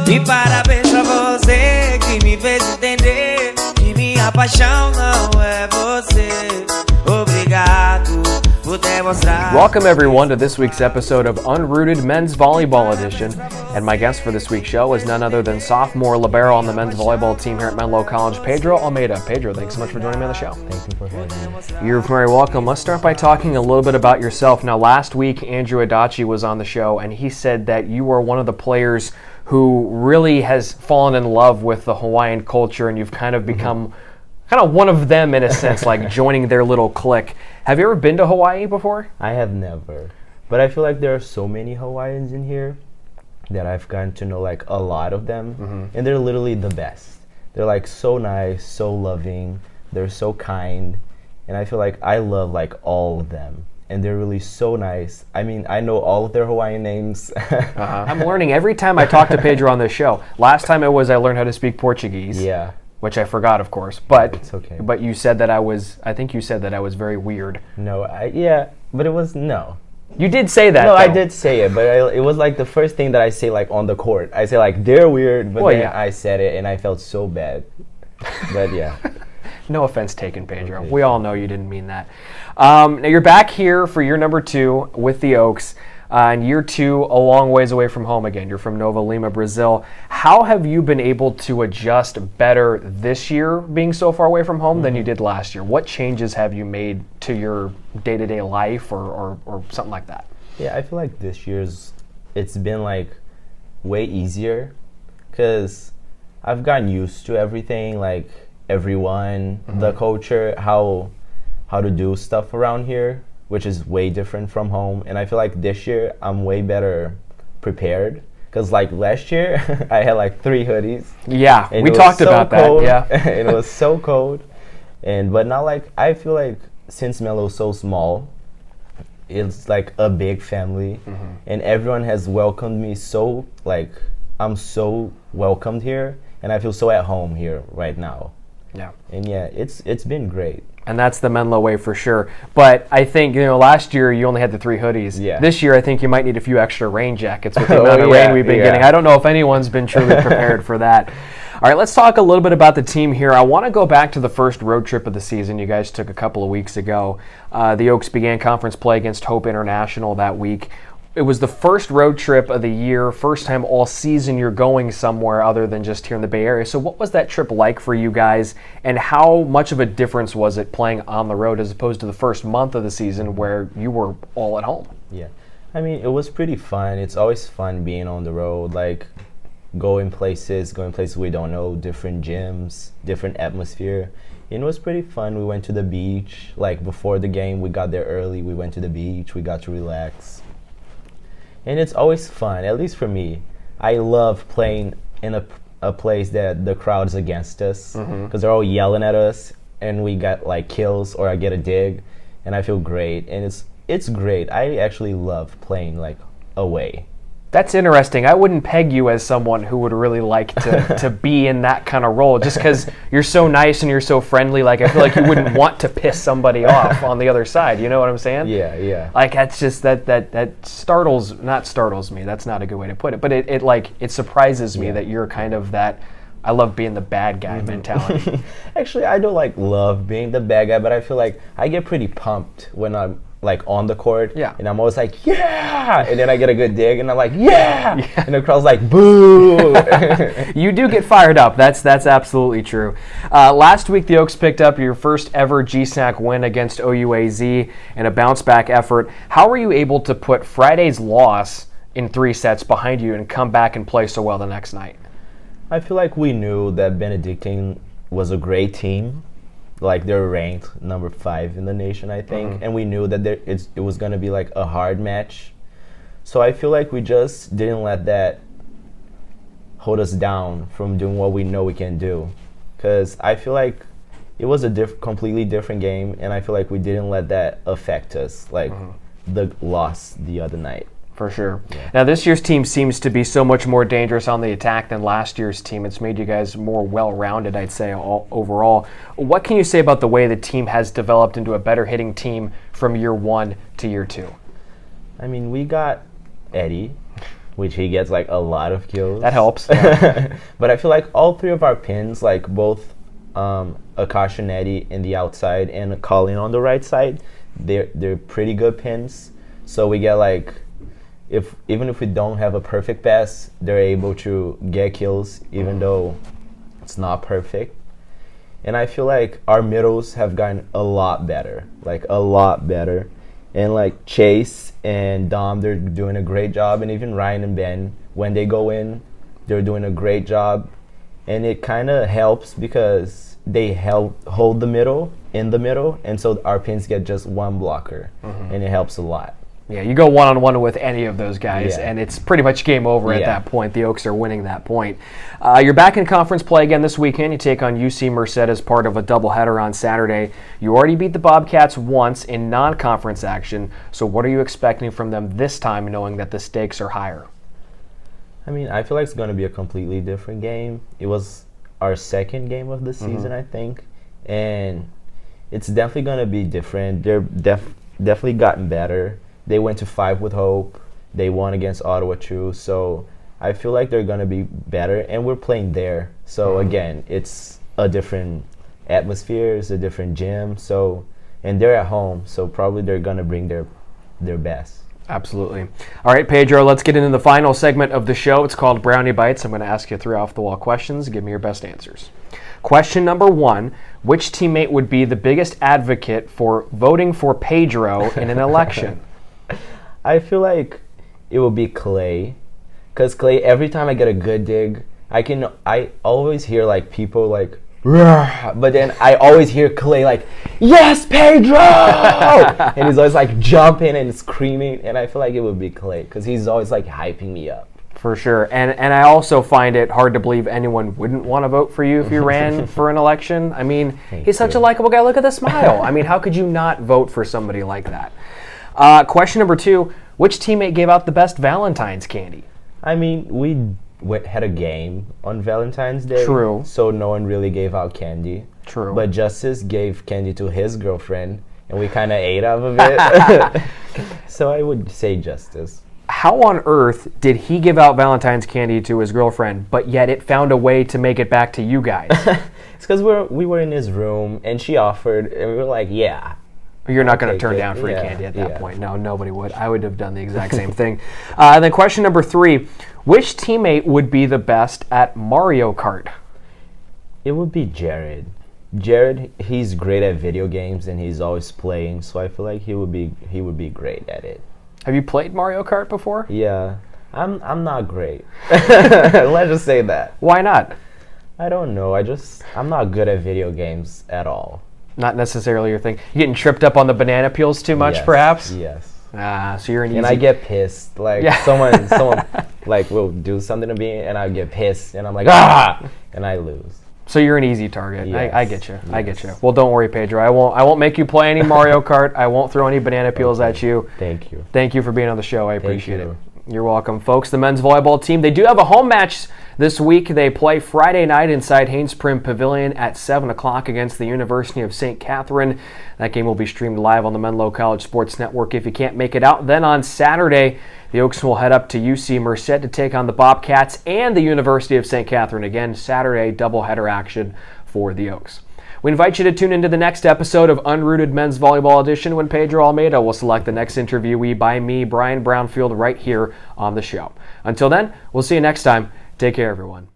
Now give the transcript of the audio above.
E parabéns a você que me fez entender que minha paixão não é você. Obrigado por demonstrar. Welcome everyone to this week's episode of Unrooted Men's Volleyball Edition. And my guest for this week's show is none other than sophomore libero on the men's volleyball team here at Menlo College, Pedro Almeida. Pedro, thanks so much for joining me on the show. Thank you for having me. You're very welcome. Let's start by talking a little bit about yourself. Now, last week, Andrew Adachi was on the show, and he said that you are one of the players who really has fallen in love with the Hawaiian culture, and you've kind of become kind of one of them in a sense, like joining their little clique. Have you ever been to Hawaii before? I have never, but I feel like there are so many Hawaiians in here that I've gotten to know like a lot of them, and they're literally the best. They're like so nice, so loving, they're so kind, and I feel like I love like all of them. And they're really so nice. I mean, I know all of their Hawaiian names. I'm learning every time I talk to Pedro on this show. Last time I learned how to speak Portuguese. Yeah. Which I forgot, of course. But it's okay. But you said that I think you said that I was very weird. No, yeah, but it was, no. You did say that, No, though. I did say it, but it was like the first thing that I say like on the court. I say like, they're weird, but then I said it and I felt so bad. But yeah. No offense taken, Pedro. Okay. We all know you didn't mean that. Now you're back here for year number 2 with the Oaks, and year 2 a long ways away from home again. You're from Nova Lima, Brazil. How have you been able to adjust better this year, being so far away from home, than you did last year? What changes have you made to your day-to-day life or something like that? Yeah, I feel like this year's, it's been like way easier because I've gotten used to everything, like everyone, the culture, how to do stuff around here, which is way different from home. And I feel like this year I'm way better prepared because like last year I had like 3 hoodies. Yeah, we talked about that. Yeah, and it was so cold. But now like I feel like since Melo's so small, it's like a big family, and everyone has welcomed me so like I'm so welcomed here, and I feel so at home here right now. Yeah. And yeah, it's been great. And that's the Menlo way for sure. But I think, last year you only had the 3 hoodies. Yeah. This year I think you might need a few extra rain jackets with the amount of rain we've been getting. I don't know if anyone's been truly prepared for that. All right, let's talk a little bit about the team here. I want to go back to the first road trip of the season you guys took a couple of weeks ago. The Oaks began conference play against Hope International that week. It was the first road trip of the year, first time all season you're going somewhere other than just here in the Bay Area. So what was that trip like for you guys, and how much of a difference was it playing on the road as opposed to the first month of the season where you were all at home? Yeah, I mean, it was pretty fun. It's always fun being on the road, like going places we don't know, different gyms, different atmosphere. And it was pretty fun. We went to the beach, like before the game, we got there early, we went to the beach, we got to relax. And it's always fun, at least for me. I love playing in a place that the crowd is against us because they're all yelling at us and we got like kills or I get a dig and I feel great. And it's great. I actually love playing like away. That's interesting. I wouldn't peg you as someone who would really like to be in that kind of role just because you're so nice and you're so friendly. Like, I feel like you wouldn't want to piss somebody off on the other side. You know what I'm saying? Yeah. Like, that's just, that startles me. That's not a good way to put it. But it surprises me that you're kind of that, I love being the bad guy mentality. Actually, I don't like love being the bad guy, but I feel like I get pretty pumped when I'm like on the court, and I'm always like, yeah, and then I get a good dig, and I'm like, yeah, and the crowd's like, boo. You do get fired up. That's absolutely true. Last week, the Oaks picked up your first ever GSAC win against OUAZ in a bounce back effort. How were you able to put Friday's loss in 3 sets behind you and come back and play so well the next night? I feel like we knew that Benedictine was a great team. Like, they're ranked number 5 in the nation, I think, and we knew that it was going to be like a hard match. So I feel like we just didn't let that hold us down from doing what we know we can do, because I feel like it was a completely different game, and I feel like we didn't let that affect us, like the loss the other night. For sure. Yeah. Now, this year's team seems to be so much more dangerous on the attack than last year's team. It's made you guys more well-rounded, I'd say, overall. What can you say about the way the team has developed into a better hitting team from year 1 to year 2? I mean, we got Eddie, which he gets like a lot of kills. That helps. Yeah. But I feel like all three of our pins, like both Akash and Eddie in the outside and Colin on the right side, they're pretty good pins. So we get like, even if we don't have a perfect pass, they're able to get kills even though it's not perfect. And I feel like our middles have gotten a lot better, like a lot better. And like Chase and Dom, they're doing a great job. And even Ryan and Ben, when they go in, they're doing a great job. And it kind of helps because they help hold the middle in the middle. And so our pins get just one blocker. And it helps a lot. Yeah, you go one-on-one with any of those guys, and it's pretty much game over at that point. The Oaks are winning that point. You're back in conference play again this weekend. You take on UC Merced as part of a doubleheader on Saturday. You already beat the Bobcats once in non-conference action, so what are you expecting from them this time, knowing that the stakes are higher? I mean, I feel like it's going to be a completely different game. It was our second game of the season, I think, and it's definitely going to be different. They're definitely gotten better. They went to 5 with Hope. They won against Ottawa too. So I feel like they're going to be better. And we're playing there. So again, it's a different atmosphere. It's a different gym. So, and they're at home. So probably they're going to bring their best. Absolutely. All right, Pedro, let's get into the final segment of the show. It's called Brownie Bites. I'm going to ask you 3 off-the-wall questions. Give me your best answers. Question number 1, which teammate would be the biggest advocate for voting for Pedro in an election? I feel like it will be Clay, because Clay, every time I get a good dig, I always hear like people like, but then I always hear Clay like, yes, Pedro! And he's always like jumping and screaming, and I feel like it would be Clay, because he's always like hyping me up. For sure. And I also find it hard to believe anyone wouldn't want to vote for you if you ran for an election. I mean, he's such a likable guy. Look at the smile. I mean, how could you not vote for somebody like that? Question number 2, which teammate gave out the best Valentines candy? I mean, we had a game on Valentine's Day. True. So no one really gave out candy. True. But Justice gave candy to his girlfriend, and we kind of ate off of it. So I would say Justice. How on earth did he give out Valentine's candy to his girlfriend, but yet it found a way to make it back to you guys? It's because we were in his room, and she offered, and we were like, yeah. You're not going to turn down free candy at that point. No, nobody would. I would have done the exact same thing. And then question number 3, which teammate would be the best at Mario Kart? It would be Jared. Jared, he's great at video games, and he's always playing, so I feel like he would be great at it. Have you played Mario Kart before? Yeah. I'm not great. Let's just say that. Why not? I don't know. I'm not good at video games at all. Not necessarily your thing. You getting tripped up on the banana peels too much, perhaps? Yes. So you're an easy... And I get pissed. Like, someone like will do something to me, and I get pissed, and I'm like, and I lose. So you're an easy target. Yes. I get you. Yes. I get you. Well, don't worry, Pedro. I won't make you play any Mario Kart. I won't throw any banana peels at you. Thank you. Thank you for being on the show. I appreciate it. You're welcome, folks. The men's volleyball team, they do have a home match this week. They play Friday night inside Haynes Prim Pavilion at 7 o'clock against the University of St. Catherine. That game will be streamed live on the Menlo College Sports Network if you can't make it out. Then on Saturday, the Oaks will head up to UC Merced to take on the Bobcats and the University of St. Catherine. Again, Saturday, doubleheader action for the Oaks. We invite you to tune into the next episode of Unrooted Men's Volleyball Edition when Pedro Almeida will select the next interviewee by me, Brian Brownfield, right here on the show. Until then, we'll see you next time. Take care, everyone.